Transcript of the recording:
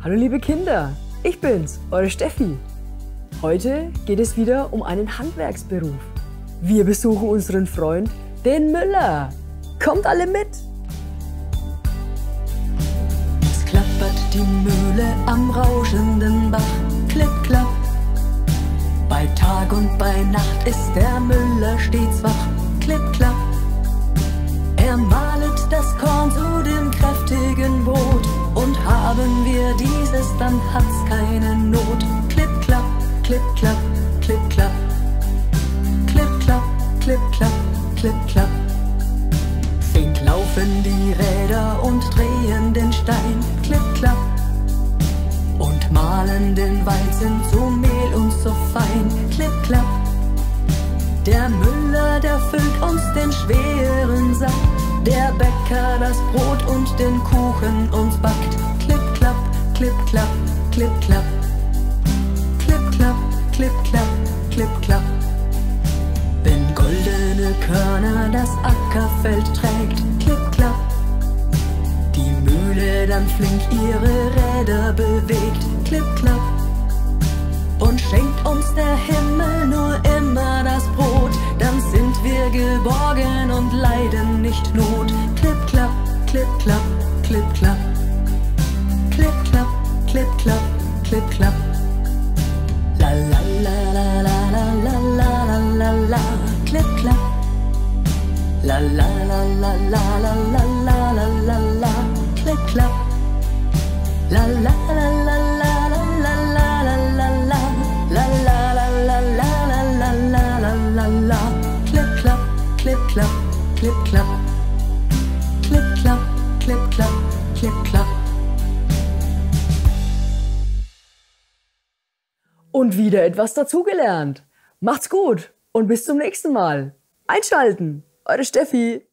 Hallo liebe Kinder, ich bin's, eure Steffi. Heute geht es wieder um einen Handwerksberuf. Wir besuchen unseren Freund, den Müller. Kommt alle mit! Es klappert die Mühle am rauschenden Bach, klipp, klapp. Bei Tag und bei Nacht ist der Müller stets wach, klipp, klapp. Er mahlet das Korn zu dem kräftigen Brot, und haben wir dieses, dann hat's keine Not. Klipp, klapp, klipp, klapp, klipp, klapp. Klipp, klapp, klipp, klapp, klipp, klapp. Flink laufen die Räder und drehen den Stein, klipp, klapp. Und mahlen den Weizen zu Mehl und so fein, klipp, klapp. Der Müller, der füllt uns den schweren Sack, der Bäcker das Brot und den Kuchen uns backt. Klipp, klapp, klipp, klapp, klipp, klapp. Klipp, klapp, klipp, klapp, klipp, klapp. Wenn goldene Körner das Ackerfeld trägt, klipp, klapp. Die Mühle dann flink ihre Räder bewegt, klipp, klapp. Und schenkt uns der Himmel nur immer das Brot, dann sind wir geborgen und leiden nicht Not. Klipp, klapp, klipp, klapp, klipp, klapp. Klipp, klapp, klipp, klapp, klipp, klapp. La la la la la la la la la la, klipp, klapp. La la la la la la la la la la la, klipp, klapp. La la la la la la la la la la la. La la la la la la la la la la la. Klipp, klapp, klipp, klapp, klipp, klapp. Klipp, klapp, klipp, klapp, klipp, klapp. Und wieder etwas dazugelernt. Macht's gut und bis zum nächsten Mal. Einschalten, eure Steffi.